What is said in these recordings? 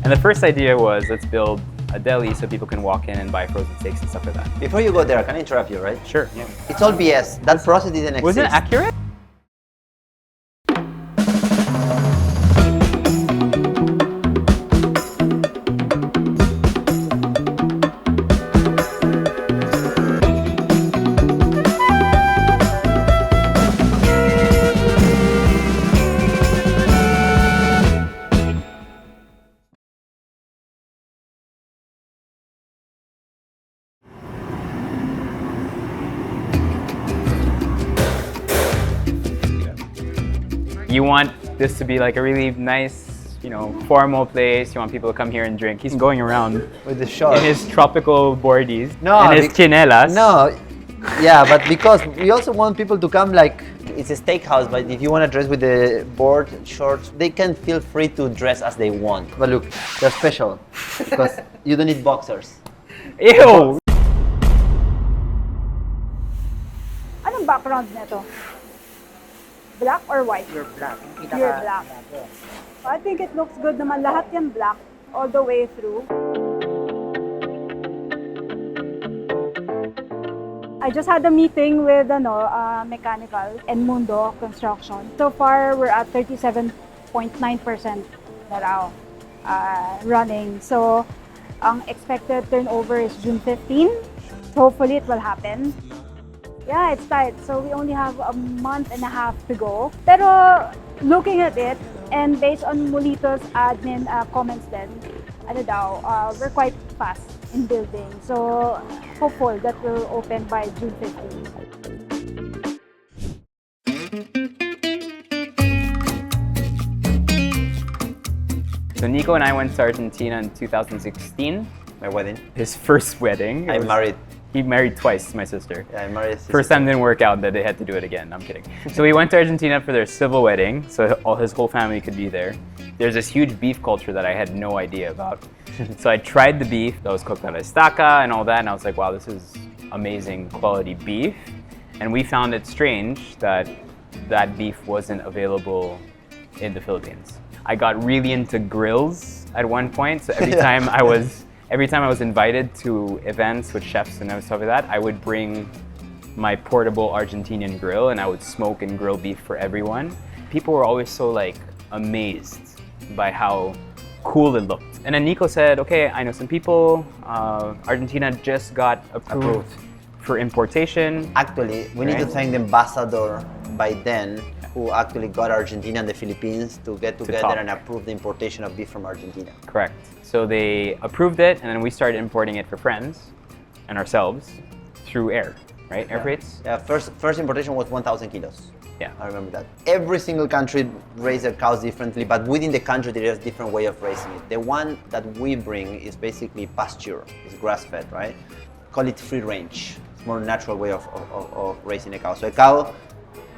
And the first idea was, let's build a deli so people can walk in and buy frozen steaks and stuff like that. Before you go there, can I interrupt you, right? Sure. Yeah. It's all BS. That process didn't exist. Was it accurate? You want this to be like a really nice, formal place. You want people to come here and drink. He's going around with the shorts in his tropical boardies and his chinelas. No, yeah, but because we also want people to come like it's a steakhouse. But if you want to dress with the board shorts, they can feel free to dress as they want. But look, they're special because you don't need boxers. Ew. Anong background nito? Black or white? Pure black. Pure black. I think it looks good naman. Lahat yan black all the way through. I just had a meeting with mechanical and Mundo Construction. So far, we're at 37.9% na raw running. So, ang expected turnover is June 15. Hopefully, it will happen. Yeah, it's tight. So we only have a month and a half to go. Pero looking at it, and based on Molito's admin comments then, we're quite fast in building. So hopeful that will open by June 15. So Nico and I went to Argentina in 2016. My wedding. His first wedding. I'm married. He married twice, my sister. Yeah, I married his sister. First time didn't work out, that they had to do it again. I'm kidding. So we went to Argentina for their civil wedding, so his whole family could be there. There's this huge beef culture that I had no idea about. So I tried the beef that was cooked on estaca and all that, and I was like, wow, this is amazing quality beef. And we found it strange that that beef wasn't available in the Philippines. I got really into grills at one point, so every time I was invited to events with chefs and stuff like that, I would bring my portable Argentinian grill and I would smoke and grill beef for everyone. People were always so amazed by how cool it looked. And then Nico said, okay, I know some people, Argentina just got approved for importation. Actually, we need to thank the ambassador by then who actually got Argentina and the Philippines to get together and approve the importation of beef from Argentina. Correct. So they approved it, and then we started importing it for friends and ourselves through air, right? Air freights? Yeah, first importation was 1,000 kilos. Yeah. I remember that. Every single country raises their cows differently, but within the country there is a different way of raising it. The one that we bring is basically pasture, it's grass-fed, right? Call it free range. It's more natural way of raising a cow. So a cow,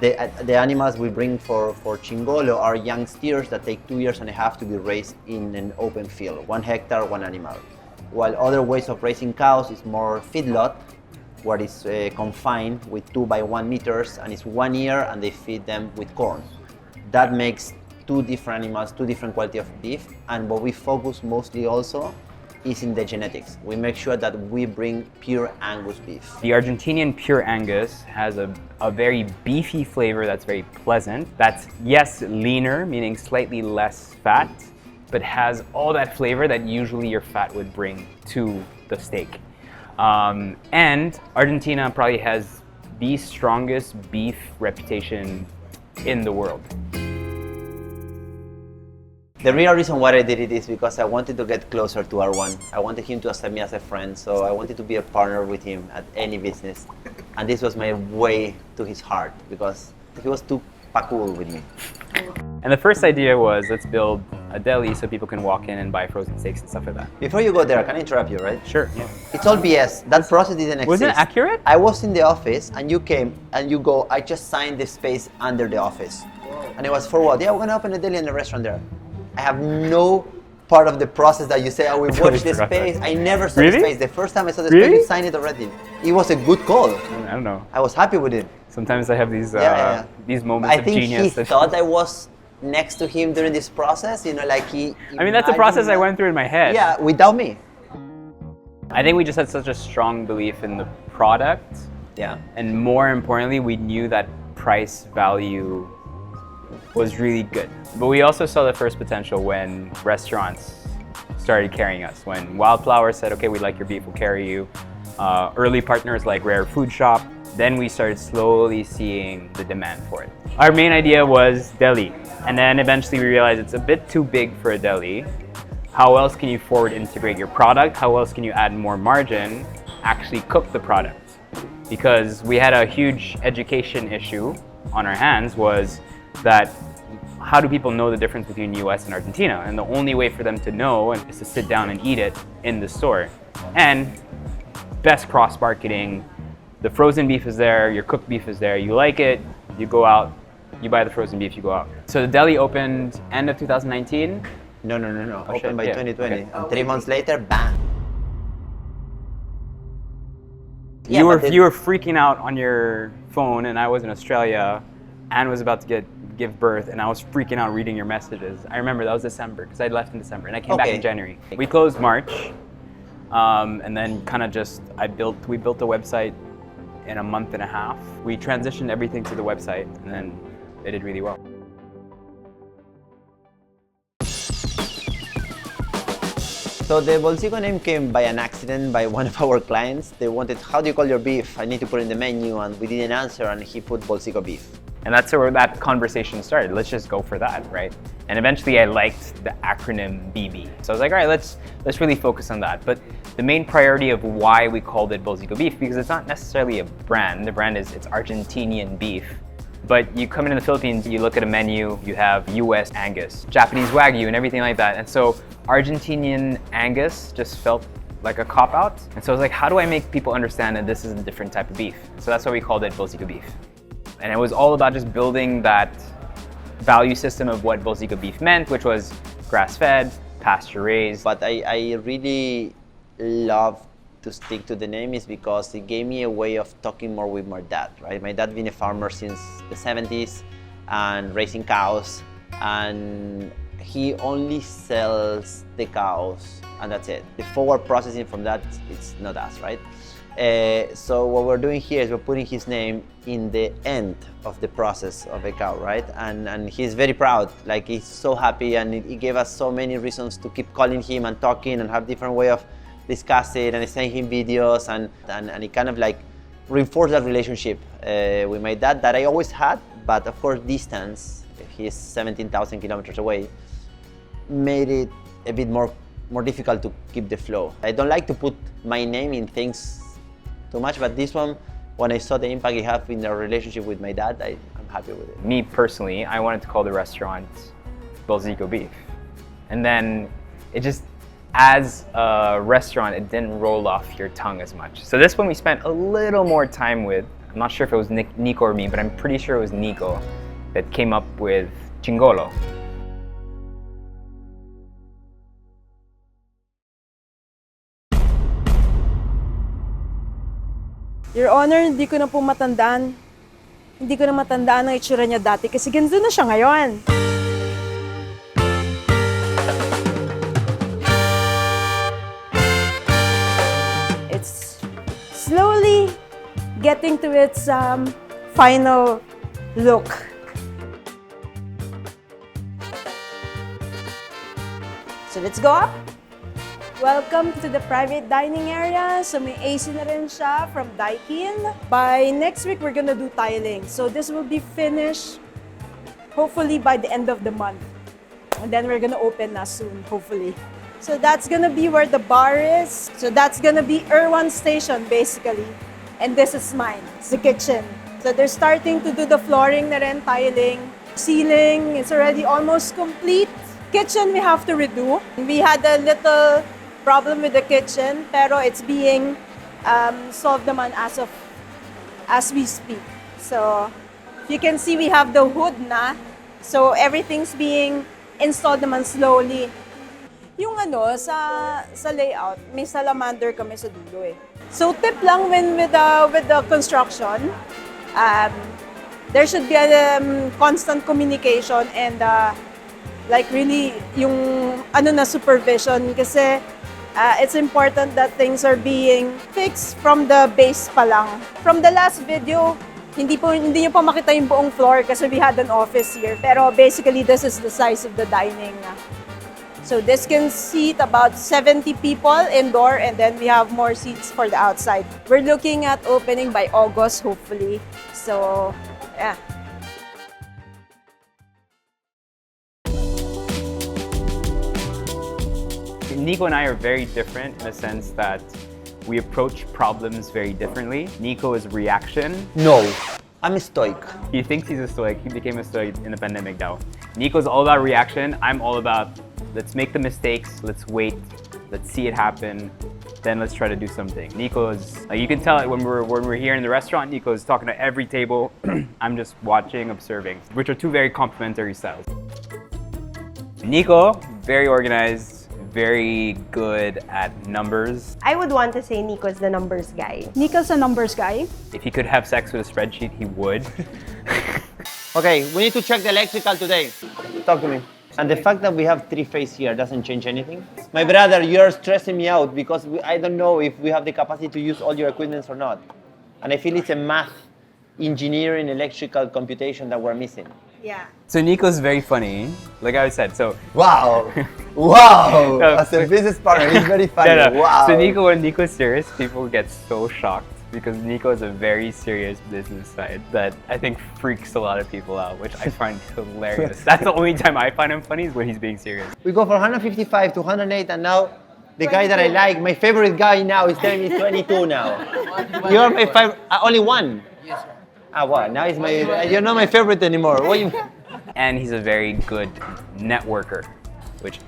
the animals we bring for Chingolo are young steers that take 2 years and a half to be raised in an open field, 1 hectare, 1 animal. While other ways of raising cows is more feedlot, where it's confined with 2 by 1 meters and it's 1 year and they feed them with corn. That makes 2 different animals, 2 different quality of beef, and what we focus mostly also is in the genetics. We make sure that we bring pure Angus beef. The Argentinian pure Angus has a very beefy flavor that's very pleasant. That's, yes, leaner, meaning slightly less fat, but has all that flavor that usually your fat would bring to the steak. And Argentina probably has the strongest beef reputation in the world. The real reason why I did it is because I wanted to get closer to Erwan. I wanted him to accept me as a friend, so I wanted to be a partner with him at any business. And this was my way to his heart because he was too cool with me. And the first idea was, let's build a deli so people can walk in and buy frozen steaks and stuff like that. Before you go there, can I interrupt you, right? Sure. Yeah. It's all BS. That process didn't exist. Was it accurate? I was in the office and you came and you go, I just signed the space under the office. And it was for what? Yeah, we're gonna open a deli and a restaurant there. I have no part of the process that you say, oh, we watch the space. I never saw the space. The first time I saw the space, you signed it already. It was a good call. I don't know. I was happy with it. Sometimes I have these these moments of genius. I think he thought I was next to him during this process, you know, like he. I mean, that's a process I went through in my head. Yeah, without me. I think we just had such a strong belief in the product. Yeah. And more importantly, we knew that price value was really good. But we also saw the first potential when restaurants started carrying us. When Wildflower said, okay, we like your beef, we'll carry you. Early partners like Rare Food Shop. Then we started slowly seeing the demand for it. Our main idea was deli. And then eventually we realized it's a bit too big for a deli. How else can you forward integrate your product? How else can you add more margin, actually cook the product? Because we had a huge education issue on our hands was that how do people know the difference between US and Argentina? And the only way for them to know is to sit down and eat it in the store. And best cross-marketing, the frozen beef is there, your cooked beef is there, you like it, you go out, you buy the frozen beef, you go out. So the deli opened end of 2019. No. Oh, Opened by 2020. Okay. And 3 months later, bang. You were freaking out on your phone, and I was in Australia. Anne was about to give birth, and I was freaking out reading your messages. I remember that was December because I left in December, and I came back in January. We closed March, and then kind of just we built a website in a month and a half. We transitioned everything to the website, and then it did really well. So the Bolzico name came by an accident by one of our clients. They wanted, how do you call your beef? I need to put in the menu, and we didn't answer, and he put Bolzico Beef. And that's where that conversation started. Let's just go for that, right? And eventually I liked the acronym BB. So I was like, all right, let's really focus on that. But the main priority of why we called it Bolzico Beef, because it's not necessarily a brand. The brand it's Argentinian beef. But you come into the Philippines, you look at a menu, you have US Angus, Japanese Wagyu, and everything like that. And so Argentinian Angus just felt like a cop-out. And so I was like, how do I make people understand that this is a different type of beef? So that's why we called it Bolzico Beef. And it was all about just building that value system of what Bolzico Beef meant, which was grass-fed, pasture-raised. But I really love to stick to the name is because it gave me a way of talking more with my dad, right? My dad been a farmer since the 70s and raising cows, and he only sells the cows and that's it. The forward processing from that, it's not us, right? So what we're doing here is we're putting his name in the end of the process of a cow, right? And he's very proud, like he's so happy, and he gave us so many reasons to keep calling him and talking and have different way of discussing and sending him videos, and it kind of like reinforced that relationship with my dad that I always had, but of course distance, he's 17,000 kilometers away, made it a bit more difficult to keep the flow. I don't like to put my name in things too much, but this one, when I saw the impact it had in the relationship with my dad, I'm happy with it. Me personally, I wanted to call the restaurant Bolzico Beef. And then it just, as a restaurant, it didn't roll off your tongue as much. So this one we spent a little more time with. I'm not sure if it was Nico or me, but I'm pretty sure it was Nico that came up with Chingolo. Your Honor, hindi ko na po matandaan. Hindi ko na matandaan ang itsura niya dati kasi ganito na siya ngayon. It's slowly getting to its final look. So let's go up. Welcome to the private dining area. So may AC na rin siya from Daikin. By next week, we're gonna do tiling. So this will be finished hopefully by the end of the month. And then we're gonna open na soon, hopefully. So that's gonna be where the bar is. So that's gonna be Erwan's station, basically. And this is mine, it's the kitchen. So they're starting to do the flooring na rin, tiling. Ceiling is already almost complete. Kitchen, we have to redo. We had a little problem with the kitchen, pero it's being solved naman as we speak. So you can see we have the hood na. So everything's being installed naman slowly. Yung sa layout, may salamander kami sa dulo eh. So tip lang with the construction, there should be a constant communication and like really yung supervision kasi it's important that things are being fixed from the base pa lang. From the last video, hindi niyo pa makita yung buong floor kasi we had an office here. Pero basically, this is the size of the dining. So this can seat about 70 people indoor and then we have more seats for the outside. We're looking at opening by August, hopefully. So, yeah. Nico and I are very different in the sense that we approach problems very differently. Nico is reaction. No, I'm a stoic. He thinks he's a stoic. He became a stoic in the pandemic now. Nico's all about reaction. I'm all about let's make the mistakes, let's wait, let's see it happen, then let's try to do something. Nico's, you can tell it when we're here in the restaurant, Nico's talking to every table. I'm just watching, observing, which are two very complementary styles. Nico, very organized, very good at numbers. I would want to say Nico's the numbers guy. Nico's a numbers guy. If he could have sex with a spreadsheet, he would. Okay, we need to check the electrical today. Talk to me. And the fact that we have 3-phase here doesn't change anything? My brother, you're stressing me out because I don't know if we have the capacity to use all your equipment or not. And I feel it's a math, engineering, electrical computation that we're missing. Yeah. So Nico's very funny, like I said. So Wow! Wow! No, As a business partner, he's very funny. no, no. Wow! So Nico, when Nico's serious, people get so shocked because Nico is a very serious business side that I think freaks a lot of people out, which I find hilarious. That's the only time I find him funny is when he's being serious. We go from 155 to 108 and now the guy that I like, my favorite guy now is telling me 22 now. You're my favorite, only one? Yes, sir. Ah, wow, now he's you're not my favorite anymore. What you... And he's a very good networker, which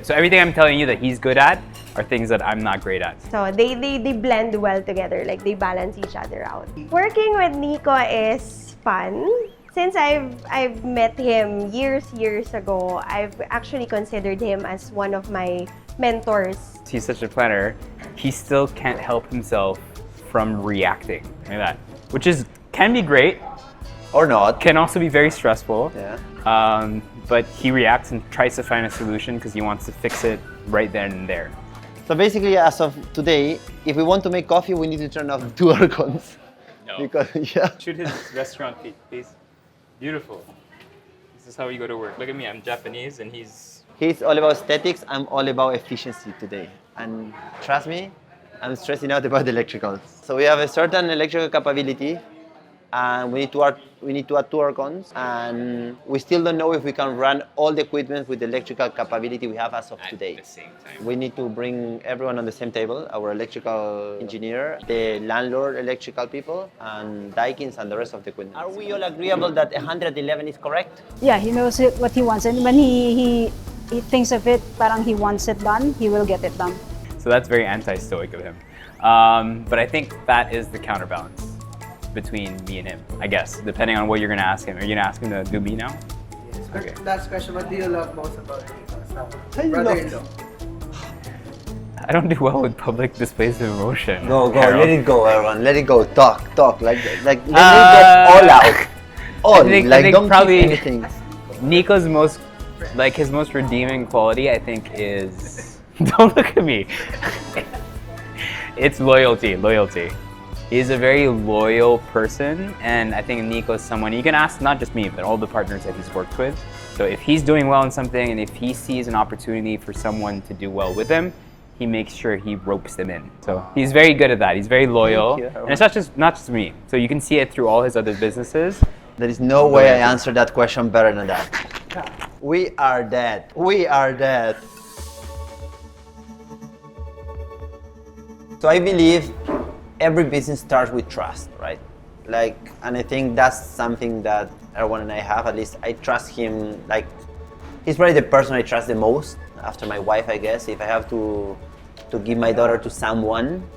so everything I'm telling you that he's good at are things that I'm not great at. So they blend well together, like they balance each other out. Working with Nico is fun. Since I've met him years ago, I've actually considered him as one of my mentors. He's such a planner, he still can't help himself from reacting like that, which can be great. Or not. Can also be very stressful. Yeah. But he reacts and tries to find a solution because he wants to fix it right then and there. So basically, as of today, if we want to make coffee, we need to turn off 2 air cons. No. Because, yeah. Shoot his restaurant feet, please. Beautiful. This is how you go to work. Look at me, I'm Japanese and he's all about aesthetics, I'm all about efficiency today. And trust me, I'm stressing out about the electricals. So we have a certain electrical capability and we need to add 2 air cons, and we still don't know if we can run all the equipment with the electrical capability we have as of today. at the same time. We need to bring everyone on the same table, our electrical engineer, the landlord electrical people, and Daikin's and the rest of the equipment. Are we all agreeable that 111 is correct? Yeah, he knows what he wants, and when he thinks of it, parang he wants it done, he will get it done. So that's very anti-stoic of him. But I think that is the counterbalance between me and him, I guess, depending on what you're gonna ask him. Are you gonna ask him to do me now? Yes. Okay. Last question, what do you love most about Nico? I Brother-in-law. I don't do well with public displays of emotion. Go, Harold. let it go, everyone. Let it go. Talk, like let it go all out. All, I think don't probably keep anything. Nico's his most redeeming quality, I think, is don't look at me. It's loyalty. He's a very loyal person, and I think Nico's someone you can ask not just me, but all the partners that he's worked with. So if he's doing well in something, and if he sees an opportunity for someone to do well with him, he makes sure he ropes them in. So he's very good at that. He's very loyal, and it's not just me. So you can see it through all his other businesses. There is no way I answered that question better than that. We are dead. We are dead. So I believe every business starts with trust, right? And I think that's something that Erwan and I have. At least I trust him. He's probably the person I trust the most after my wife, I guess. If I have to give my daughter to someone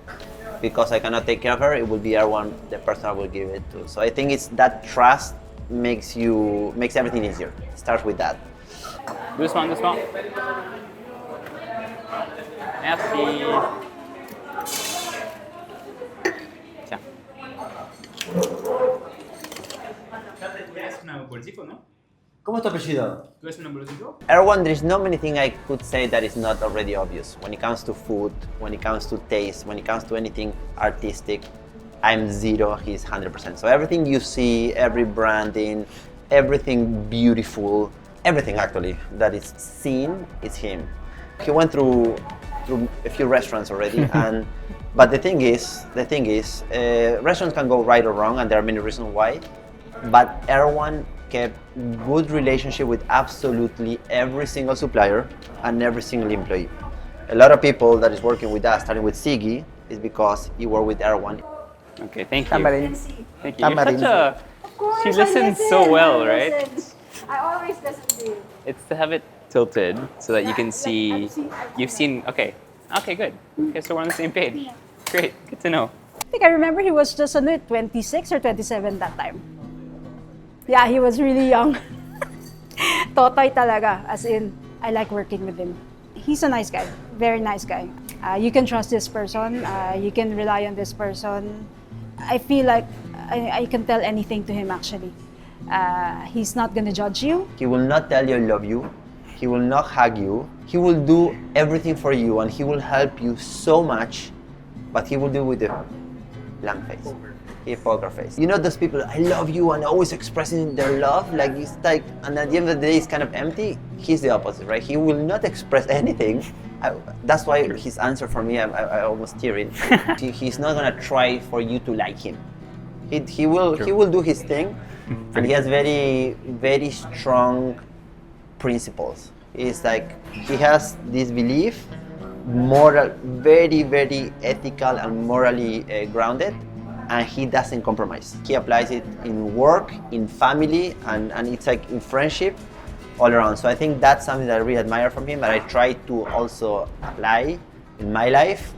because I cannot take care of her, it will be Erwan, the person I will give it to. So I think it's that trust makes everything easier. It starts with that. Doucement. Merci. Tiens. na Bolzico, no? ¿Cómo está apellido? ¿Tú eres una Bolzico? Erwan, there's not many things I could say that is not already obvious. When it comes to food, when it comes to taste, when it comes to anything artistic, I'm 0, he's 100%. So everything you see, every branding, everything beautiful, everything actually that is seen is him. He went through a few restaurants already, but the thing is, restaurants can go right or wrong, and there are many reasons why. But Erwan kept good relationship with absolutely every single supplier and every single employee. A lot of people that is working with us, starting with Siggy, is because he worked with Erwan. Okay, thank you. Tamarin. Thank you. You're Tamarin. such a... Of course, She I listens listen, so well, I right? listen. I always listen to you. It's to have it tilted so that you can see... I've You've seen... Okay. Okay, good. Okay, so we're on the same page. Great. Good to know. I think I remember he was just 26 or 27 that time. Yeah, he was really young. Totoy talaga, as in, I like working with him. He's a nice guy, very nice guy. You can trust this person, you can rely on this person. I feel like I can tell anything to him actually. He's not gonna judge you. He will not tell you I love you. He will not hug you. He will do everything for you, and he will help you so much, but he will do it with a blank face. A poker face. You know those people, I love you, and always expressing their love, like it's like, and at the end of the day it's kind of empty. He's the opposite, right? He will not express anything. That's why his answer for me, I almost tearing. He's not gonna try for you to like him. He will do his thing, and he has very, very strong principles. It's like he has this belief, moral, very, very ethical and morally grounded, and he doesn't compromise. He applies it in work, in family, and it's like in friendship, all around. So I think that's something that I really admire from him, that I try to also apply in my life.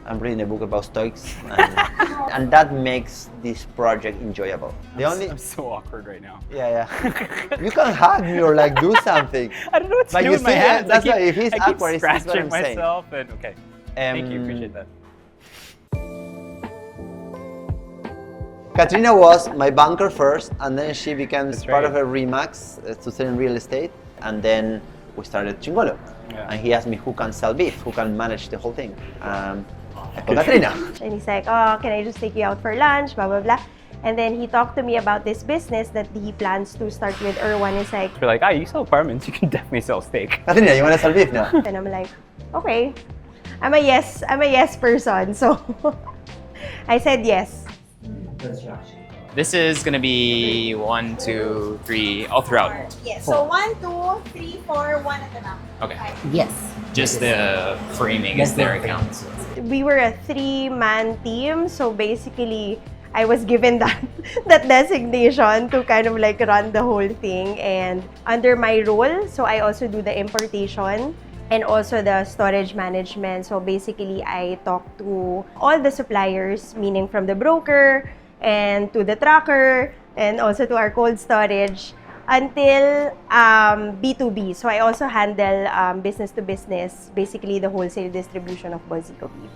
I'm reading a book about Stoics, and that makes this project enjoyable. I'm so awkward right now. Yeah. You can hug me or like do something. I don't know what to But do you with my see, hands. that's I why if he's keep awkward, it's what scratching I'm saying. myself. And okay, thank you. Appreciate that. Katrina was my banker first, and then she becomes That's part right. of a Remax to sell in real estate, and then we started Chingolo. Yeah. And he asked me who can sell beef, who can manage the whole thing. I called Katrina. And he's like, oh, can I just take you out for lunch, blah, blah, blah. And then he talked to me about this business that he plans to start with Erwan. It's like, You're like, you sell apartments, you can definitely sell steak. Katrina, you want to sell beef now? and I'm like, okay. I'm a yes person. So I said yes. This is gonna be 1, 2, 3, all throughout. Yes. So 1, 2, 3, 4, 1 at the back. Okay. Yes. Just the framing is their account. We were a 3-man team. So basically, I was given that designation to kind of like run the whole thing. And under my role, so I also do the importation and also the storage management. So basically, I talk to all the suppliers, meaning from the broker and to the tracker and also to our cold storage until B2B. So I also handle business to business, basically the wholesale distribution of Bolzico Beef.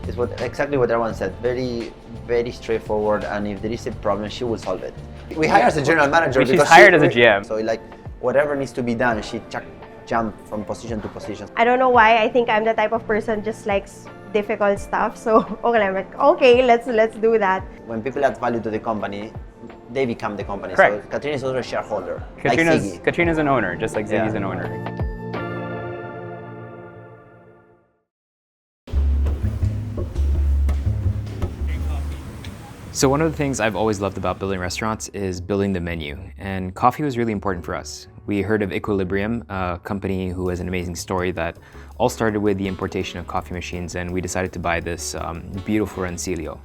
It's exactly what everyone said. Very, very straightforward, and if there is a problem, she will solve it. We hired as a general manager. She's because hired as a GM. So like, whatever needs to be done, she jump from position to position. I don't know why. I think I'm the type of person just likes difficult stuff. So okay, I'm like, okay, let's do that. When people add value to the company, they become the company. Correct. So Katrina is also a shareholder, like Siggy. Katrina's an owner, just like Ziggy's Yeah. an owner. So one of the things I've always loved about building restaurants is building the menu, and coffee was really important for us. We heard of Equilibrium, a company who has an amazing story that all started with the importation of coffee machines, and we decided to buy this beautiful Rancilio.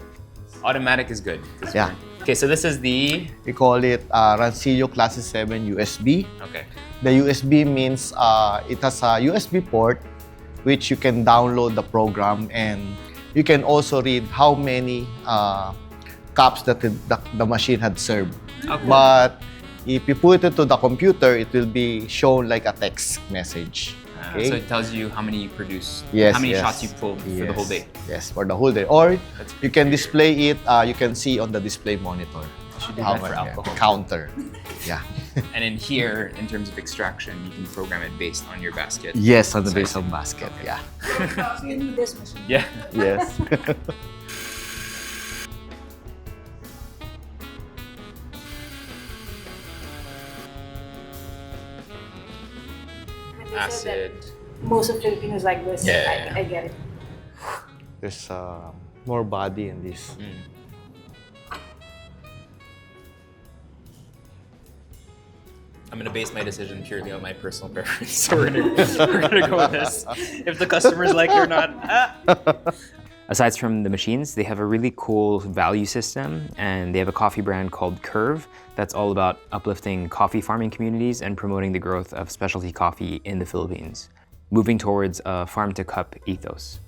Automatic is good. Yeah. Okay, so this is the... We call it Rancillo Class 7 USB. Okay. The USB means it has a USB port which you can download the program, and you can also read how many cups that the machine had served. Okay. But if you put it to the computer, it will be shown like a text message. Okay? So it tells you how many you produced, Yes, how many yes. shots you pulled for the whole day. Yes, for the whole day. Or you can display it, you can see on the display monitor. Should do How that for much, alcohol. counter. Yeah. And in here, in terms of extraction, you can program it based on your basket. Yes, on the base of basket. Yeah. So you need this machine. Yeah. Yes. When they said Acid. that most of Filipinos like this. Yeah. I get it. There's more body in this. I'm gonna base my decision purely on my personal preference. So we're gonna go with this. If the customer's like it or not. Aside from the machines, they have a really cool value system, and they have a coffee brand called Curve that's all about uplifting coffee farming communities and promoting the growth of specialty coffee in the Philippines, moving towards a farm-to-cup ethos.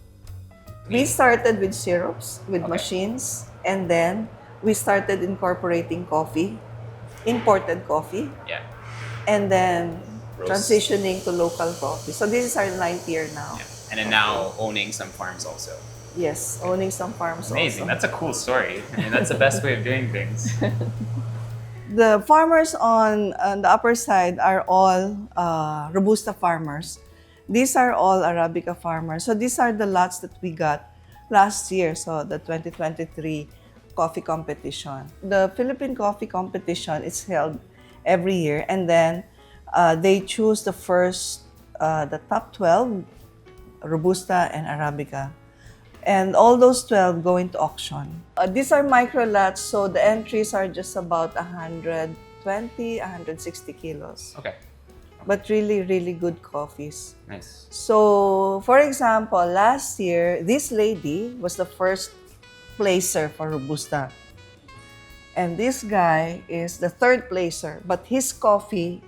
We started with syrups, with machines, and then we started incorporating coffee, imported coffee, Yeah. and then Roast. transitioning to local coffee. So this is our 9th year now. Yeah. And then now owning some farms also. Yes, owning some farms Amazing. also. That's a cool story. I mean, that's the best way of doing things. The farmers on the upper side are all Robusta farmers. These are all Arabica farmers. So these are the lots that we got last year, so the 2023 coffee competition. The Philippine Coffee Competition is held every year, and then they choose the top 12, Robusta and Arabica. And all those 12 go into auction. These are micro lots, so the entries are just about 120, 160 kilos. Okay. But really, really good coffees. Nice. So, for example, last year, this lady was the first placer for Robusta. And this guy is the third placer, but his coffee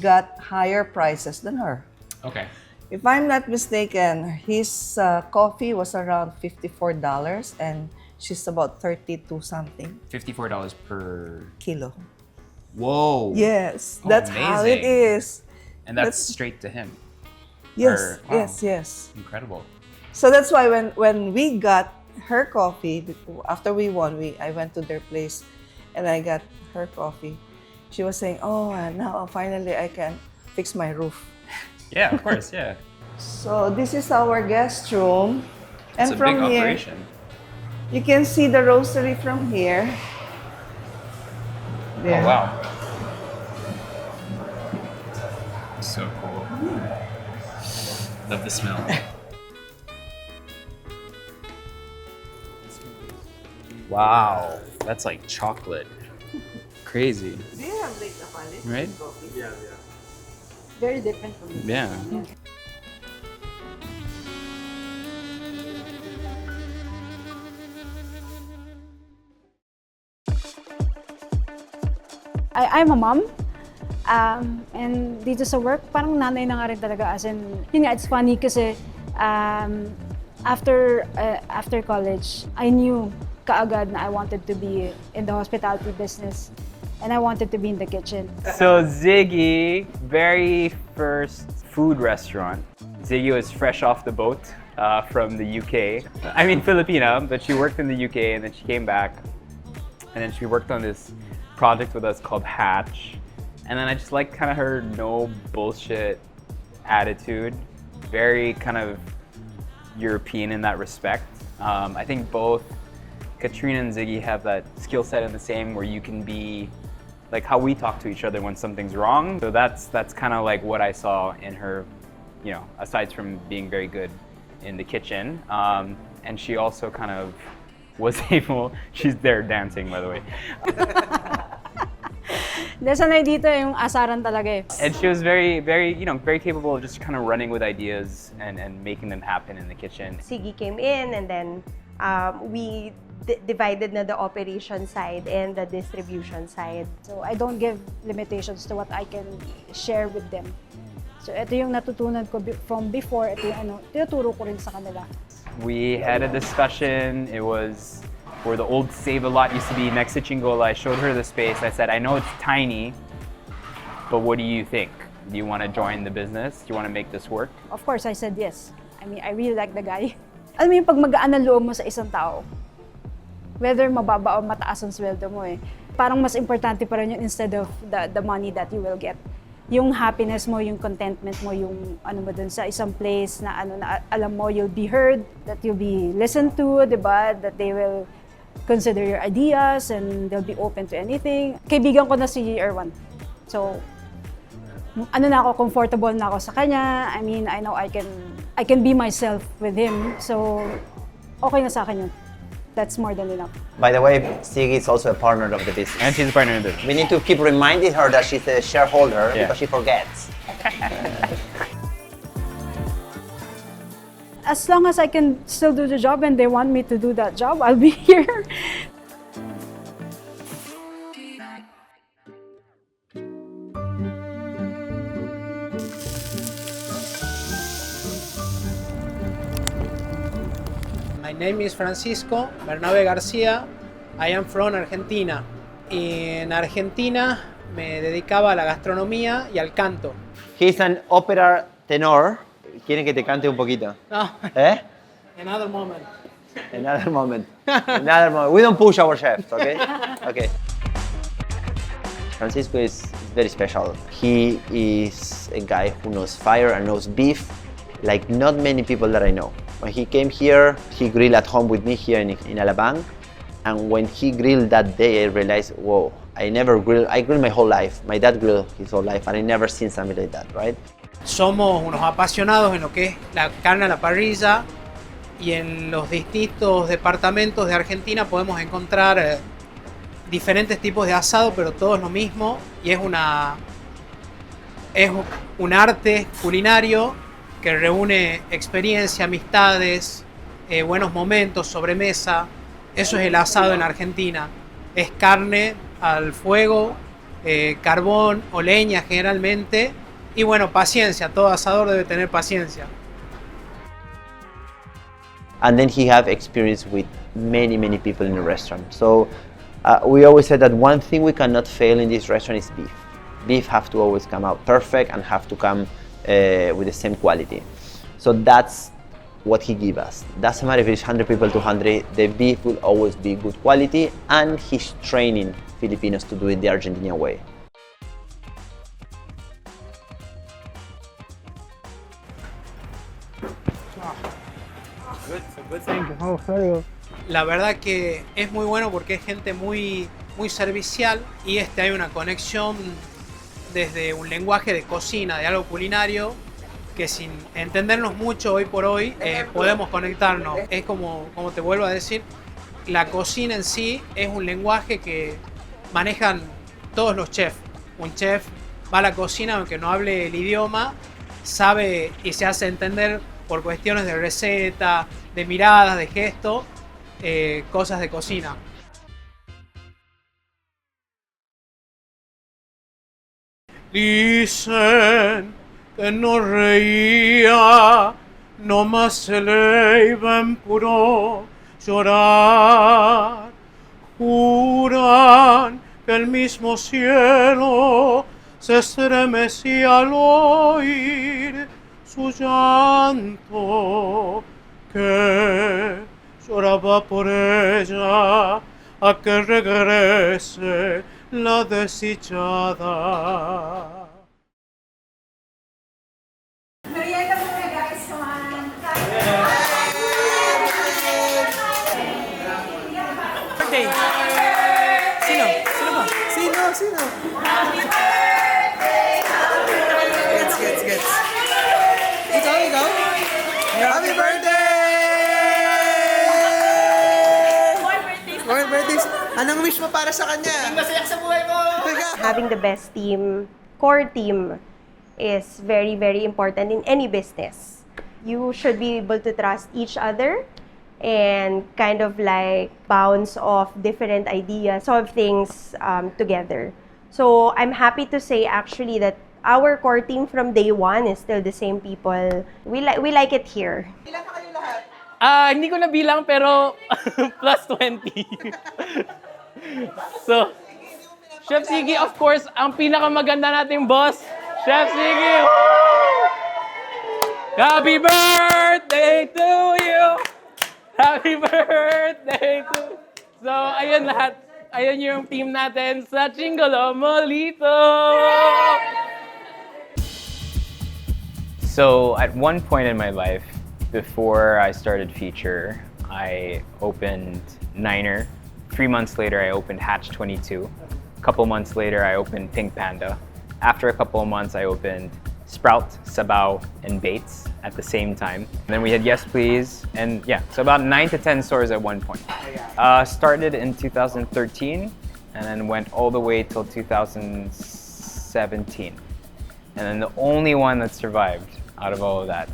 got higher prices than her. Okay. If I'm not mistaken, his coffee was around $54 and she's about 32 something $54 per... kilo. Whoa. Yes, Oh, that's how it amazing. is. And that's That's- straight to him. Yes, Or- wow. yes. Incredible. So that's why when we got her coffee, after we won, I went to their place and I got her coffee. She was saying, oh, now finally I can fix my roof. Yeah, of course, yeah. So this is our guest room. And It's a from big here, operation. you can see the roastery from here. Oh, wow. So cool. Love the smell. Wow. That's like chocolate. Crazy. Do you have like the palette? Right? Coffee? Yeah. Very different from this. Yeah. I'm a mom. And dito sa work, parang nanay na nga rin talaga. As in, yun nga, it's funny kasi after college, I knew kaagad na I wanted to be in the hospitality business. And I wanted to be in the kitchen. So Ziggy, very first food restaurant. Ziggy was fresh off the boat from the UK. I mean Filipina, but she worked in the UK and then she came back. And then she worked on this project with us called Hatch. And then I just like kind of her no bullshit attitude. Very kind of European in that respect. I think both Katrina and Ziggy have that skill set in the same where you can be like how we talk to each other when something's wrong. So that's kind of like what I saw in her, you know, aside from being very good in the kitchen. And she also kind of was able, she's there dancing by the way. Sanay dito yung asaran talaga eh. And she was very, very, you know, very capable of just kind of running with ideas and making them happen in the kitchen. Siggy came in, and then we divided na the operation side and the distribution side. So I don't give limitations to what I can share with them. So ito yung natutunan ko from before, ito yung tinuturo ko rin sa kanila. We had a discussion. It was where the old Save a Lot used to be next to Chingolo. I showed her the space. I said, I know it's tiny, but what do you think? Do you want to join the business? Do you want to make this work? Of course, I said yes. I mean, I really like the guy. Alam mo yung pag magaan ang loob mo sa isang tao, whether mababa o mataas ang sweldo mo parang mas importante pa rin yun instead of the money that you will get. Yung happiness mo, yung contentment mo, yung mo dun sa isang place na na alam mo you'll be heard, that you'll be listened to, diba? That they will consider your ideas and they'll be open to anything. Kaibigan ko na si Erwan. So, na ako, comfortable na ako sa kanya. I mean, I know I can be myself with him. So, okay na sa akin yun. That's more than enough. By the way, Sig is also a partner of the business. And she's a partner in the business. We need to keep reminding her that she's a shareholder because she forgets. As long as I can still do the job and they want me to do that job, I'll be here. My name is Francisco Bernabe García. I am from Argentina. En Argentina me dedicaba a la gastronomía y al canto. He's an opera tenor. ¿Quieren que te cante un poquito? No, another moment. Another moment. Another moment. We don't push our chefs, okay? Okay. Francisco is very special. He is a guy who knows fire and knows beef like not many people that I know. When he came here, he grilled at home with me here in Alabang. And when he grilled that day, I realized, whoa, I never grilled. I grilled my whole life. My dad grilled his whole life, and I never seen something like that, right? Somos unos apasionados en lo que es la carne a la parrilla y en los distintos departamentos de Argentina podemos encontrar diferentes tipos de asado, pero todo es lo mismo y es un arte culinario que reúne experiencia, amistades, buenos momentos, sobremesa. Eso es el asado en Argentina. Es carne al fuego, carbón o leña generalmente. Y bueno, paciencia. Todo asador debe tener paciencia. And then he have experience with many people in the restaurant. So we always said that one thing we cannot fail in this restaurant is beef. Beef have to always come out perfect and have to come with the same quality. So that's what he give us. Doesn't matter if it's 100 people, 200, the beef will always be good quality, and he's training Filipinos to do it the Argentinian way. La verdad que es muy bueno porque es gente muy servicial y hay una conexión desde un lenguaje de cocina, de algo culinario, que sin entendernos mucho hoy por hoy podemos conectarnos. Es como te vuelvo a decir, la cocina en sí es un lenguaje que manejan todos los chefs. Un chef va a la cocina aunque no hable el idioma, sabe y se hace entender por cuestiones de receta, de miradas, de gesto, cosas de cocina. Dicen que no reía, nomás se le iba en puro llorar. Juran que el mismo cielo se estremecía al oír su llanto, que lloraba por ella a que regrese la desdichada. Merienda muna guys, come on. Birthday! Sino? Sino ba? Sino? Happy birthday! Gets. Ikaw? Happy birthday! More birthdays. Anong wish mo para sa kanya? Masaya sa buhay mo! Having the best team, core team, is very important in any business. You should be able to trust each other and kind of like bounce off different ideas, solve things together. So I'm happy to say actually that our core team from day one is still the same people. We like it here. Hindi ko nabilang pero plus 20. So, Chef Siggy, of course, ang pinakamaganda nating boss, Chef Siggy. Happy birthday to you! Happy birthday to... So, ayun lahat. Ayun yung team natin sa Chingolo Molito! So at one point in my life, before I started FEATR, I opened Niner. 3 months later, I opened Hatch 22. A couple months later, I opened Pink Panda. After a couple of months, I opened Sprout, Sabao, and Bates at the same time. And then we had Yes Please, and yeah, so about 9 to 10 stores at one point. Started in 2013, and then went all the way till 2017. And then the only one that survived out of all of that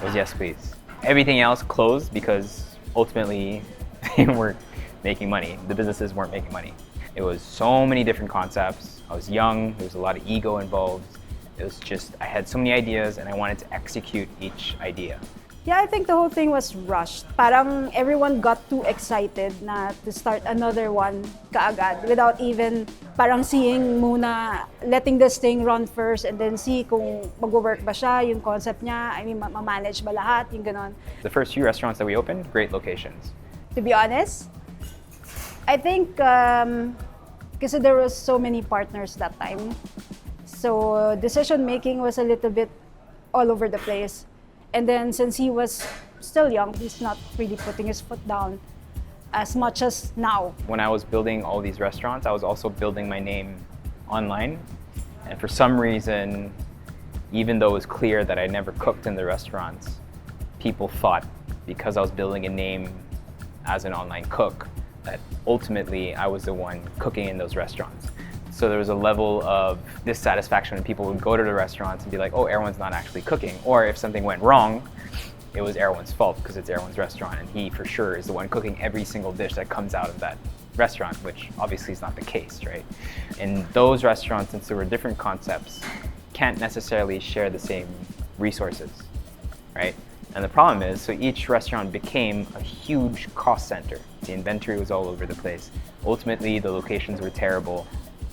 was Yes Please. Everything else closed because ultimately they weren't making money. The businesses weren't making money. It was so many different concepts. I was young, there was a lot of ego involved. It was just, I had so many ideas and I wanted to execute each idea. Yeah, I think the whole thing was rushed. Parang everyone got too excited na to start another one kaagad without even parang seeing muna, letting this thing run first and then see kung mag-work ba siya, yung concept niya, I mean, ma-manage ba lahat, yung ganon. The first few restaurants that we opened, great locations. To be honest, I think kasi there was so many partners that time. So decision making was a little bit all over the place. And then since he was still young, he's not really putting his foot down as much as now. When I was building all these restaurants, I was also building my name online. And for some reason, even though it was clear that I never cooked in the restaurants, people thought because I was building a name as an online cook, that ultimately I was the one cooking in those restaurants. So there was a level of dissatisfaction when people would go to the restaurants and be like, oh, Erwan's not actually cooking. Or if something went wrong, it was Erwan's fault because it's Erwan's restaurant and he for sure is the one cooking every single dish that comes out of that restaurant, which obviously is not the case, right? In those restaurants, since there were different concepts, can't necessarily share the same resources, right? And the problem is, so each restaurant became a huge cost center. The inventory was all over the place. Ultimately, the locations were terrible,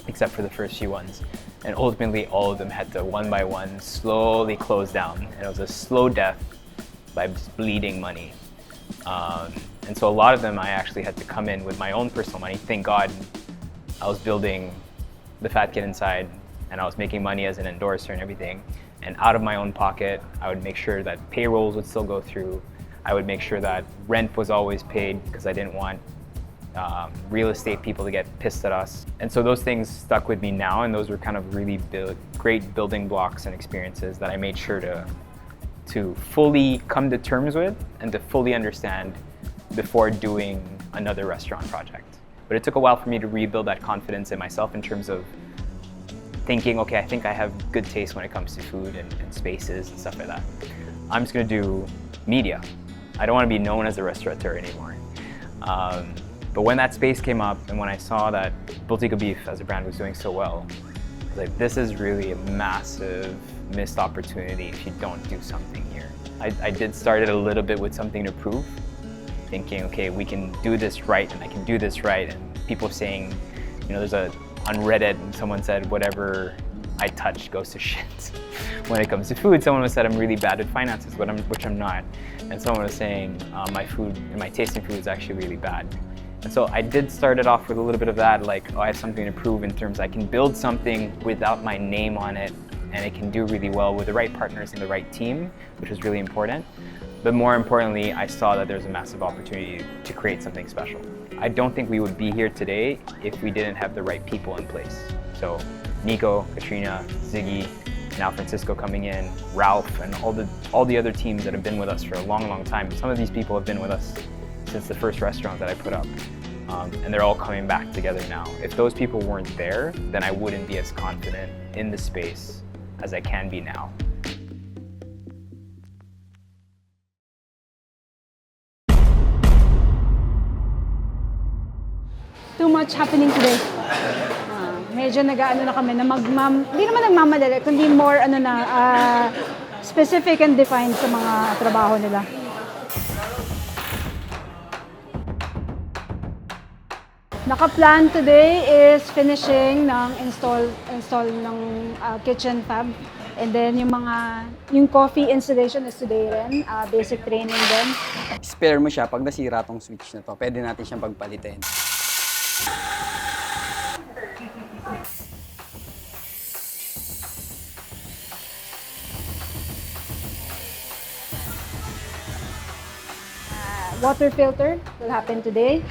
except for the first few ones. And ultimately, all of them had to, one by one, slowly close down. And it was a slow death by just bleeding money. And so a lot of them, I actually had to come in with my own personal money. Thank God I was building the Fat Kid inside, and I was making money as an endorser and everything. And out of my own pocket, I would make sure that payrolls would still go through. I would make sure that rent was always paid because I didn't want real estate people to get pissed at us. And so those things stuck with me now, and those were kind of really great building blocks and experiences that I made sure to fully come to terms with and to fully understand before doing another restaurant project. But it took a while for me to rebuild that confidence in myself in terms of thinking, okay, I think I have good taste when it comes to food and spaces and stuff like that. I'm just gonna do media. I don't wanna be known as a restaurateur anymore. But when that space came up and when I saw that Bolzico Beef as a brand was doing so well, I was like, this is really a massive missed opportunity if you don't do something here. I did start it a little bit with something to prove, thinking, okay, we can do this right and I can do this right. And people saying, you know, on Reddit, someone said, whatever I touch goes to shit. When it comes to food, someone said I'm really bad at finances, which I'm not. And someone was saying my food and my taste in food is actually really bad. And so I did start it off with a little bit of that, like, oh, I have something to prove in terms I can build something without my name on it, and it can do really well with the right partners and the right team, which is really important. But more importantly, I saw that there's a massive opportunity to create something special. I don't think we would be here today if we didn't have the right people in place. So Nico, Katrina, Ziggy, now Francisco coming in, Ralph, and all the other teams that have been with us for a long, long time. Some of these people have been with us since the first restaurant that I put up. And they're all coming back together now. If those people weren't there, then I wouldn't be as confident in the space as I can be now. too much happening today. Medyo nag-ano na kami na hindi naman nagmamadali, kundi more specific and defined sa mga trabaho nila. Naka-plan today is finishing ng install ng kitchen fab. And then yung coffee installation is today rin, basic training din. Spare mo siya pag nasira tong switch na to. Pwede natin siyang pagpalitin. Water filter will happen today.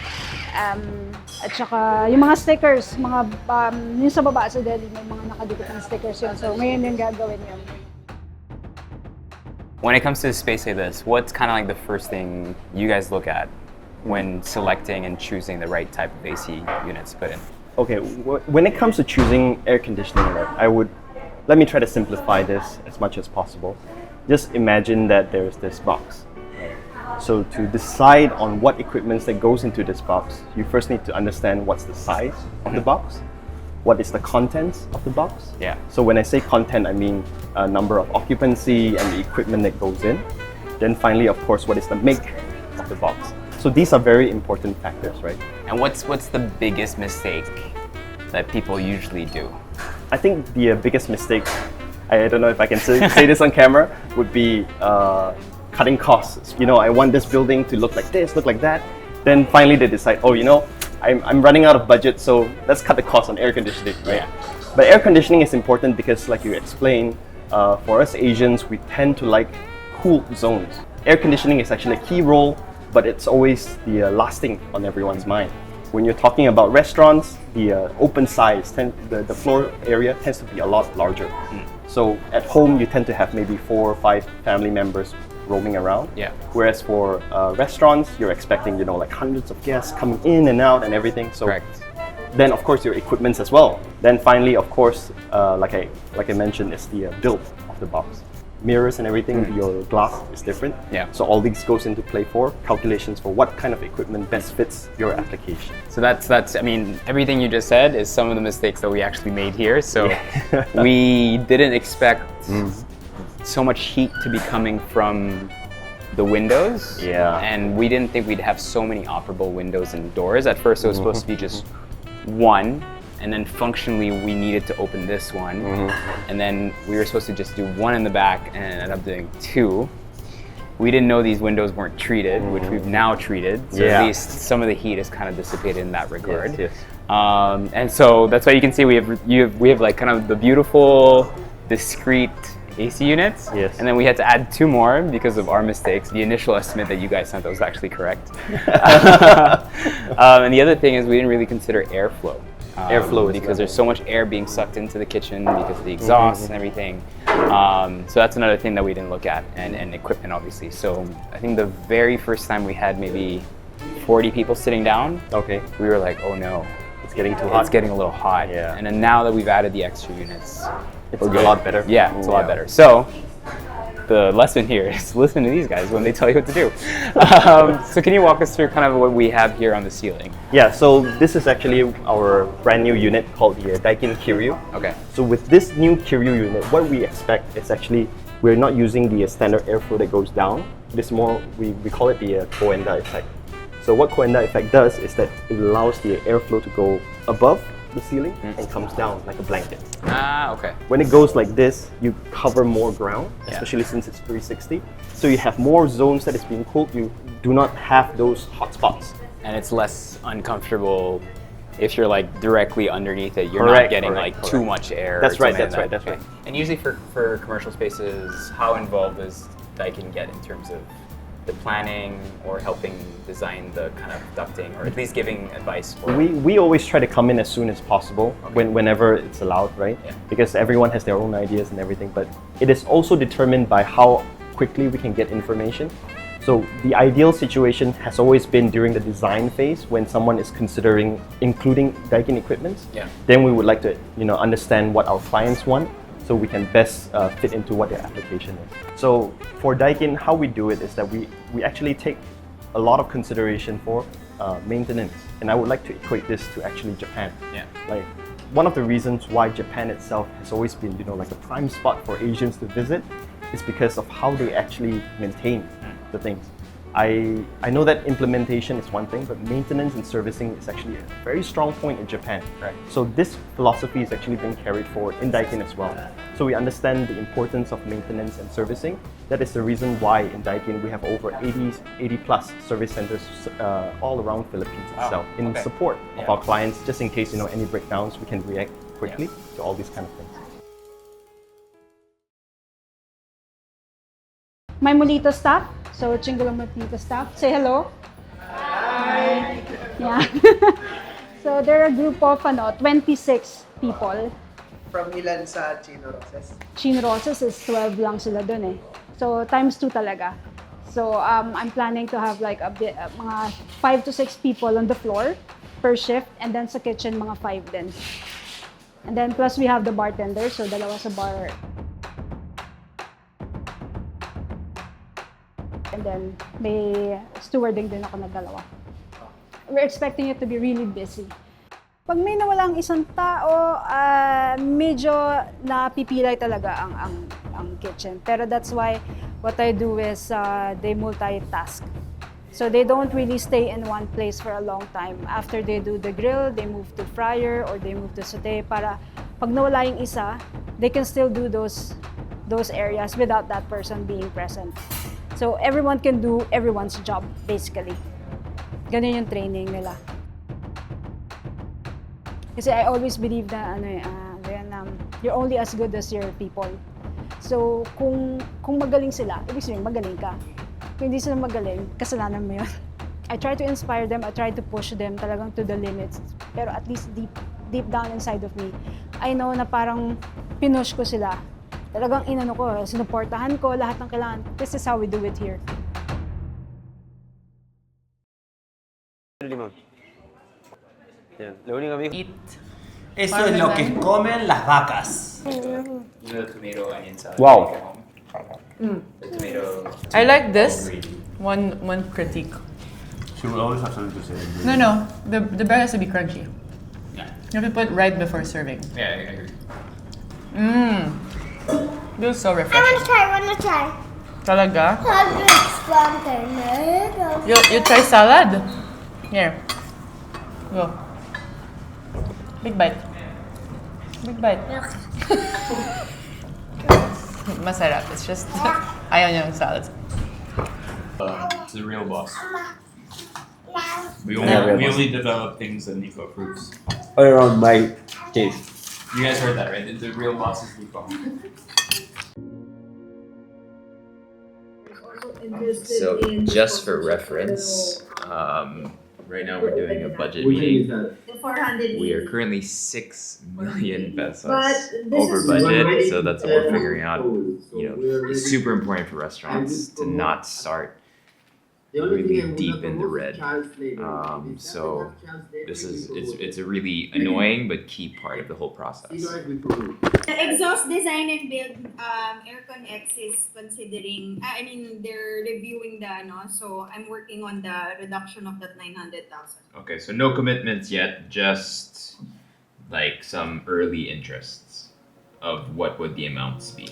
At saka yung mga stickers, yung sa baba sa deli, may mga nakadikit ng stickers yun. So ngayon yung gagawin yun. When it comes to a space like this, what's kind of like the first thing you guys look at when selecting and choosing the right type of AC units to put in? Okay, when it comes to choosing air conditioning, let me try to simplify this as much as possible. Just imagine that there's this box. So to decide on what equipment that goes into this box, you first need to understand what's the size of the box, what is the contents of the box. Yeah. So when I say content, I mean number of occupancy and the equipment that goes in. Then finally, of course, what is the make of the box. So these are very important factors, right? And what's the biggest mistake that people usually do? I think the biggest mistake, I don't know if I can say this on camera, would be cutting costs. I want this building to look like this, look like that. Then finally they decide, I'm running out of budget, so let's cut the cost on air conditioning, right? Yeah. But air conditioning is important because, like you explained, for us Asians, we tend to like cool zones. Air conditioning is actually a key role, but it's always the last thing on everyone's mind. When you're talking about restaurants, the open size, the floor area tends to be a lot larger. So at home, you tend to have maybe 4 or 5 family members roaming around. Yeah. Whereas for restaurants, you're expecting like hundreds of guests coming in and out and everything. So Correct. then of course your equipments as well. Then finally, of course, like I mentioned, is the build of the box. Mirrors and everything, your glass is different. Yeah. So all these goes into play for calculations for what kind of equipment best fits your application. So that's I mean, everything you just said is some of the mistakes that we actually made here. So we didn't expect so much heat to be coming from the windows. Yeah. And we didn't think we'd have so many operable windows and doors. At first it was supposed to be just one, and then functionally we needed to open this one. And then we were supposed to just do one in the back and ended up doing 2. We didn't know these windows weren't treated, which we've now treated. So at least some of the heat is kind of dissipated in that regard. Yes. And so that's why you can see we have like kind of the beautiful, discrete AC units. Yes. And then we had to add 2 more because of our mistakes. The initial estimate that you guys sent was actually correct. And the other thing is we didn't really consider airflow. Airflow because there's so much air being sucked into the kitchen because of the exhaust and everything. So that's another thing that we didn't look at, and equipment obviously. So I think the very first time we had maybe 40 people sitting down, we were like, oh no, It's getting too hot. it's getting a little hot. Yeah. And then now that we've added the extra units, It's a lot better. yeah, it's a lot better. So the lesson here is listen to these guys when they tell you what to do. So can you walk us through kind of what we have here on the ceiling? Yeah, so this is actually our brand new unit called the Daikin Kiryu. Okay. So with this new Kiryu unit, what we expect is actually we're not using the standard airflow that goes down. It is more, we call it the Coenda effect. So what Coenda effect does is that it allows the airflow to go above the ceiling and comes down like a blanket. Ah, okay. When it goes like this, you cover more ground, especially since it's 360. So you have more zones that is being cooled. You do not have those hot spots. And it's less uncomfortable if you're like directly underneath it. You're not getting too much air. That's or right, something that's like right, that. And usually for commercial spaces, how involved does Daikin get in terms of the planning or helping design the kind of ducting, or at least giving advice for We always try to come in as soon as possible, whenever it's allowed, right? Yeah. Because everyone has their own ideas and everything, but it is also determined by how quickly we can get information. So the ideal situation has always been during the design phase when someone is considering including Daikin equipment. Yeah. Then we would like to understand what our clients want, so we can best fit into what their application is. So for Daikin, how we do it is that we actually take a lot of consideration for maintenance. And I would like to equate this to actually Japan. Yeah. Like, one of the reasons why Japan itself has always been, like a prime spot for Asians to visit is because of how they actually maintain the things. I know that implementation is one thing, but maintenance and servicing is actually a very strong point in Japan. Right. So this philosophy is actually being carried forward in Daikin as well. So we understand the importance of maintenance and servicing. That is the reason why in Daikin we have over 80 plus service centers all around Philippines itself in support of our clients, just in case any breakdowns, we can react quickly to all these kind of things. My Molito staff, so Chingolo Molito staff, say hello. Hi. Yeah. So they're a group of 26 people. From ilan sa Chino Roces? Chino Roces is 12 lang sila dun eh. So times 2 talaga. So I'm planning to have like mga 5 to 6 people on the floor per shift, and then sa kitchen mga 5 din. And then plus we have the bartender, so dalawa sa bar. And then may stewarding din ako na dalawa. We're expecting it to be really busy. Pag may nawalang isang tao, medyo napipilay talaga ang kitchen. Pero that's why what I do is they multitask. So they don't really stay in one place for a long time. After they do the grill, they move to fryer or they move to saute para pag nawala yung isa, they can still do those areas without that person being present. So everyone can do everyone's job, basically. Ganun yung training nila. Kasi I always believe na you're only as good as your people. So kung magaling sila, ibig sabihin magaling ka. Kung hindi sila magaling, kasalanan mo yun. I try to inspire them, I try to push them talagang to the limits. Pero at least deep down inside of me, I know na parang pinush ko sila. Talagang sinuportahan ko lahat ng kailangan. This is how we do it here. Eat. Eso es lo que comen las vacas. Tomato onion salad. Wow. The tomato. I like this. One critique. She will always have something to say. No. The bread has to be crunchy. Yeah. You have to put right before serving. Yeah, I agree. This is so refreshing. I wanna try. Talaga? You try salad? Here. Go. Big bite. Big bite. Masarap. It's just ayaw niya ng salad. It's the real boss. We Yeah, only develop things that Nico approves. All around my taste. You guys heard that, right? The real boss is Nico. So just for reference, right now we're doing a budget meeting. We are currently 6 million pesos over budget, so that's what we're figuring out. It's super important for restaurants to not start really deep in the red. So it's a really annoying but key part of the whole process. The exhaust design and build, Aircon X is considering, they're reviewing so I'm working on the reduction of that 900,000. Okay, so no commitments yet, just like some early interests of what would the amounts be.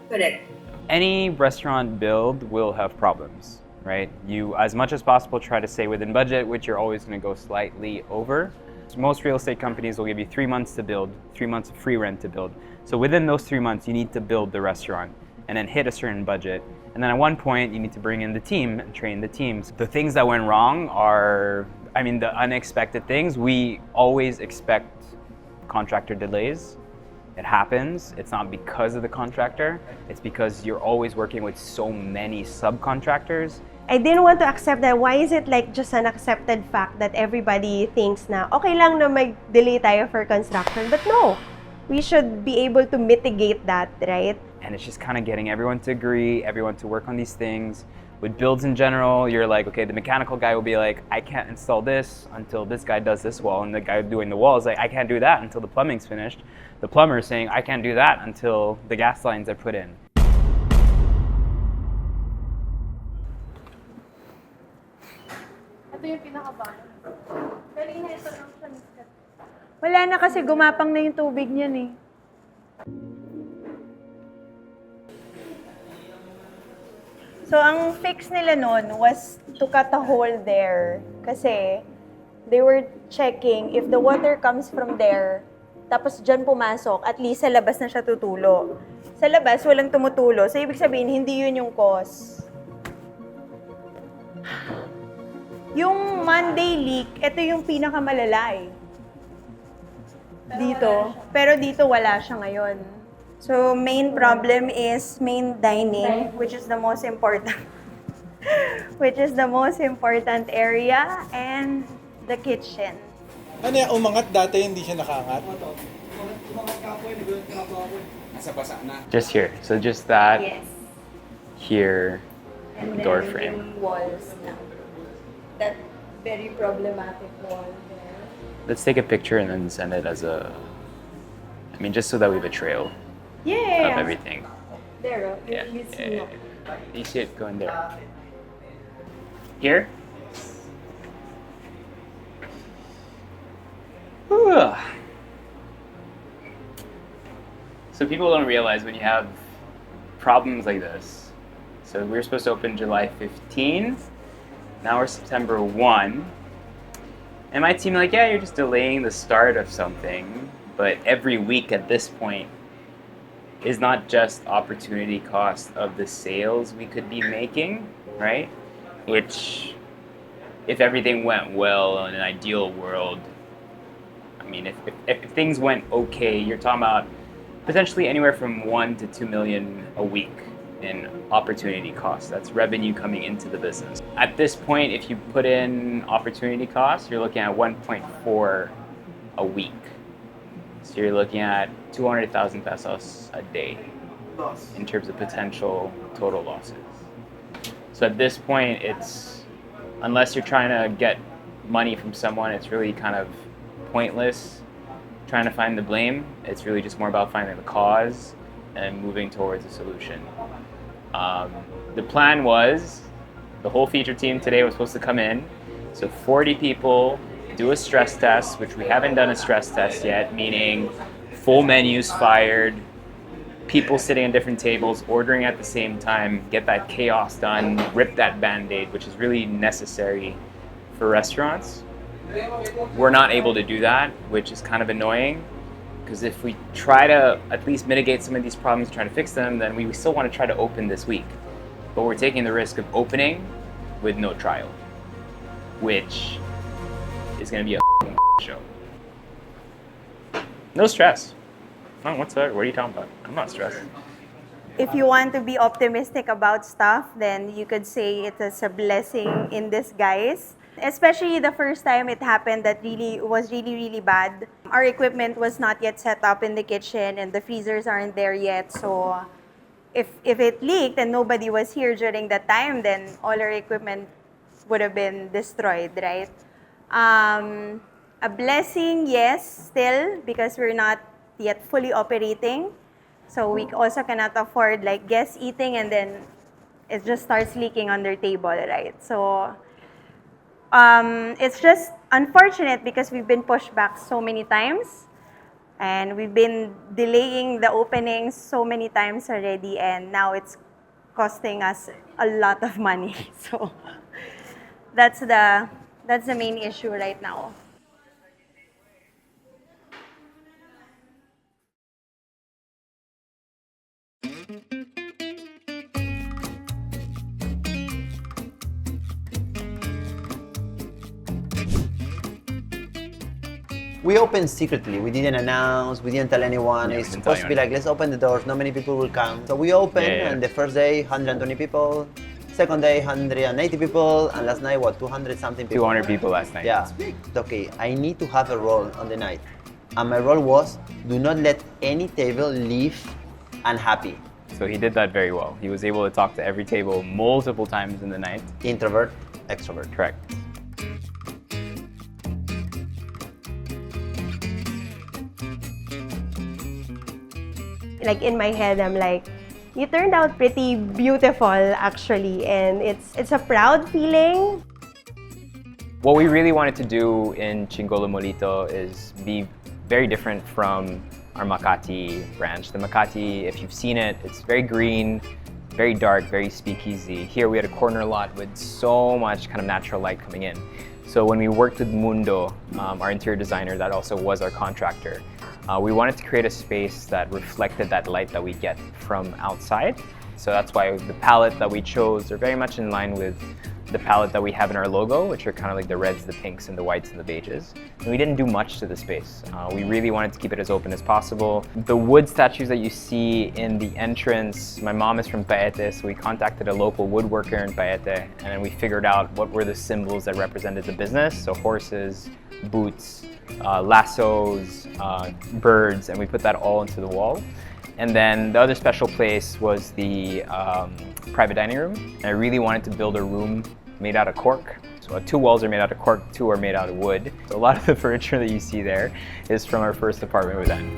Correct. Any restaurant build will have problems, right? You, as much as possible, try to stay within budget, which you're always going to go slightly over. Most real estate companies will give you 3 months to build, 3 months of free rent to build. So within those 3 months, you need to build the restaurant and then hit a certain budget. And then at one point, you need to bring in the team and train the teams. The things that went wrong are, the unexpected things. We always expect contractor delays. It happens. It's not because of the contractor. It's because you're always working with so many subcontractors. I didn't want to accept that. Why is it like just an accepted fact that everybody thinks na okay lang na mag-delay tayo for construction? But no, we should be able to mitigate that, right? And it's just kind of getting everyone to agree, everyone to work on these things. With builds in general, you're like, okay, the mechanical guy will be like, I can't install this until this guy does this wall. And the guy doing the wall is like, I can't do that until the plumbing's finished. The plumber is saying, I can't do that until the gas lines are put in. Ito yung pinaka-bottom. Kanina ito lang siya miskat. Wala na kasi gumapang na yung tubig niyan eh. So, ang fix nila noon was to cut a hole there. Kasi, they were checking if the water comes from there, tapos dyan pumasok, at least sa labas na siya tutulo. Sa labas, walang tumutulo. So, ibig sabihin, hindi yun yung cause. Yung Monday leak, ito yung pinakamalala eh. Dito. Pero dito wala siya ngayon. So, main problem is main dining, which is the most important. Which is the most important area, and the kitchen. Ano yan, umangat dati, hindi siya nakaangat? Just here. So just that Yes. here, And door then frame. yung walls na. That very problematic wall there. Let's take a picture and then send it as a, I mean, just so that we have a trail Yeah. of everything. There, Yeah, you yeah, see. yeah, yeah. You see it going there. Here? Whew. So people don't realize when you have problems like this. So we were supposed to open July 15th. Now we're September 1. And my team like, yeah, you're just delaying the start of something. But every week at this point is not just opportunity cost of the sales we could be making, right? Which, if everything went well in an ideal world, I mean, if things went okay, you're talking about potentially anywhere from 1 to 2 million a week in opportunity costs. That's revenue coming into the business. At this point, if you put in opportunity costs, you're looking at 1.4 a week. So you're looking at 200,000 pesos a day in terms of potential total losses. So at this point, it's, unless you're trying to get money from someone, it's really kind of pointless trying to find the blame. It's really just more about finding the cause and moving towards a solution. The plan was, the whole feature team today was supposed to come in, so 40 people, do a stress test, which we haven't done a stress test yet, meaning full menus fired, people sitting at different tables, ordering at the same time, get that chaos done, rip that Band-Aid, which is really necessary for restaurants. We're not able to do that, which is kind of annoying, because if we try to at least mitigate some of these problems, try to fix them, then we still want to try to open this week. But we're taking the risk of opening with no trial, which is going to be a show. No stress. No, what's that? What are you talking about? I'm not stressed. If you want to be optimistic about stuff, then you could say it is a blessing in disguise. Especially the first time it happened that was really bad. Our equipment was not yet set up in the kitchen and the freezers aren't there yet. So if it leaked and nobody was here during that time, then all our equipment would have been destroyed, right? A blessing, yes, still, because we're not yet fully operating. So we also cannot afford like guests eating and then it just starts leaking on their table, right? So it's just unfortunate because we've been pushed back so many times and we've been delaying the openings so many times already, and now it's costing us a lot of money. So that's the main issue right now. We opened secretly. We didn't announce. We didn't tell anyone. Yeah, It's supposed to be like, let's open the doors. Not many people will come. So we opened, and the first day, 120 people. Second day, 180 people. And last night, what, 200 something people? 200 people last night. Yeah. Okay, I need to have a role on the night. And my role was, do not let any table leave unhappy. So he did that very well. He was able to talk to every table multiple times in the night. Introvert, extrovert. Correct. Like in my head, I'm like, you turned out pretty beautiful actually, and it's a proud feeling. What we really wanted to do in Chingolo Molito is be very different from our Makati branch. The Makati, if you've seen it, it's very green, very dark, very speakeasy. Here we had a corner lot with so much kind of natural light coming in. So when we worked with Mundo, our interior designer, that also was our contractor, we wanted to create a space that reflected that light that we get from outside. So that's why the palette that we chose are very much in line with the palette that we have in our logo, which are kind of like the reds, the pinks, and the whites, and the beiges. And we didn't do much to the space. We really wanted to keep it as open as possible. The wood statues that you see in the entrance, my mom is from Paete, so we contacted a local woodworker in Paete, and then we figured out what were the symbols that represented the business. So horses, boots, lassos, birds, and we put that all into the wall. And then the other special place was the private dining room. And I really wanted to build a room made out of cork. So 2 walls are made out of cork, 2 are made out of wood. So a lot of the furniture that you see there is from our first apartment with them.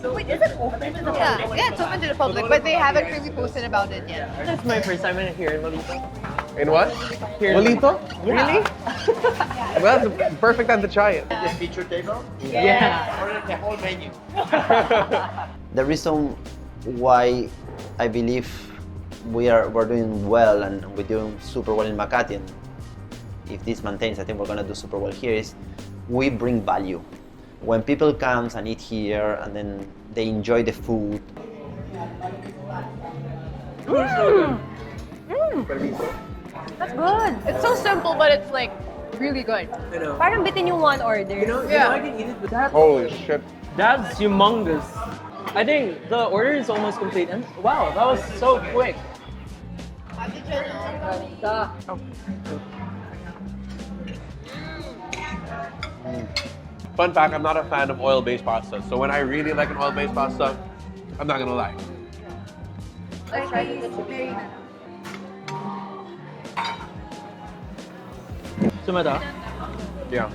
So wait, is it open to the public? Yeah, it's open to the public, but they haven't really posted about it yet. That's my first time in here in Molito. In what? Here. Molito? Yeah. Really? Well, that's the perfect time to try it. The feature table? Yeah. Order the whole menu. The reason why I believe we're doing well and we're doing super well in Makati, and if this maintains, I think we're gonna do super well here, is we bring value. When people come and eat here and then they enjoy the food. That's good. It's so simple, but it's like really good. Parang bitin yung one order. Yeah. I can eat it with that. Holy shit. That's humongous. I think the order is almost complete. And wow, that was so quick. Fun fact, I'm not a fan of oil-based pasta. So when I really like an oil-based pasta, I'm not gonna lie. I tried it. It's very nice. Sumada? Yeah.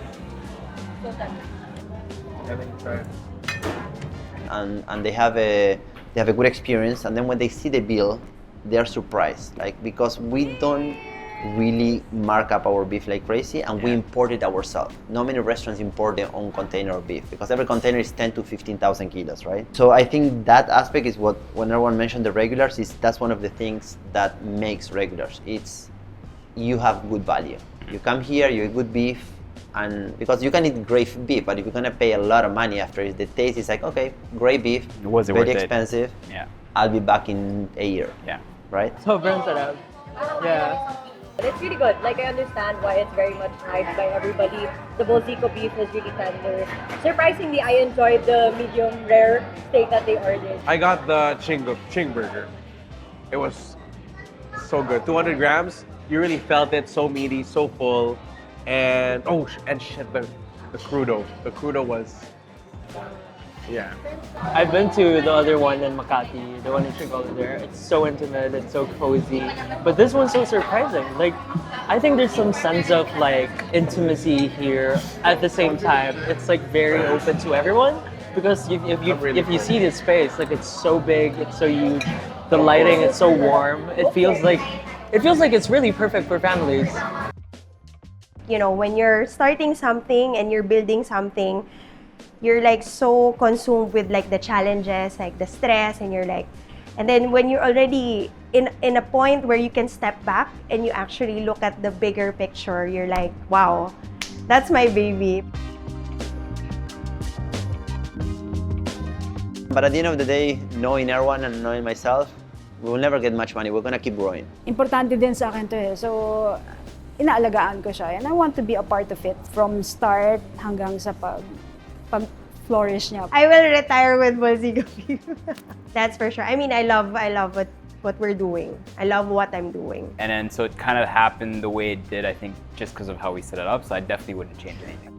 And they have a good experience, and then when they see the bill, they are surprised, like, because we don't really mark up our beef like crazy, and we import it ourselves. Not many restaurants import their own container of beef, because every container is 10 to 15,000 kilos, right? So I think that aspect is what, when everyone mentioned the regulars, that's one of the things that makes regulars. It's, you have good value. You come here, you eat good beef, and because you can eat great beef, but if you're gonna pay a lot of money after, the taste is like, okay, great beef, Was it very worth it? expensive. Yeah. I'll be back in a year. Yeah. Right? Sobrang sarap. Yeah. It's really good. Like, I understand why it's very much hyped by everybody. The Bolzico Beef is really tender. Surprisingly, I enjoyed the medium rare steak that they ordered. I got the Ching burger. It was so good. 200 grams. You really felt it. So meaty, so full. And the crudo. The crudo was, yeah. I've been to the other one in Makati, the one in Chingolo there. It's so intimate, it's so cozy. But this one's so surprising. Like, I think there's some sense of like intimacy here. At the same time, it's like very open to everyone. Because if you see this space, like it's so big, it's so huge. The lighting is so warm. It feels like it's really perfect for families. You know, when you're starting something and you're building something, you're like so consumed with like the challenges, like the stress, and you're like, and then when you're already in a point where you can step back and you actually look at the bigger picture, you're like, wow, that's my baby. But at the end of the day, knowing Erwan and knowing myself, we will never get much money. We're gonna keep growing. Importante din sa akin to eh. So, inaalagaan ko siya. And I want to be a part of it from start hanggang sa pag-flourish niya. I will retire with Bolzico Beef. That's for sure. I mean, I love what we're doing. I love what I'm doing. And then so it kind of happened the way it did, I think, just because of how we set it up. So I definitely wouldn't change anything.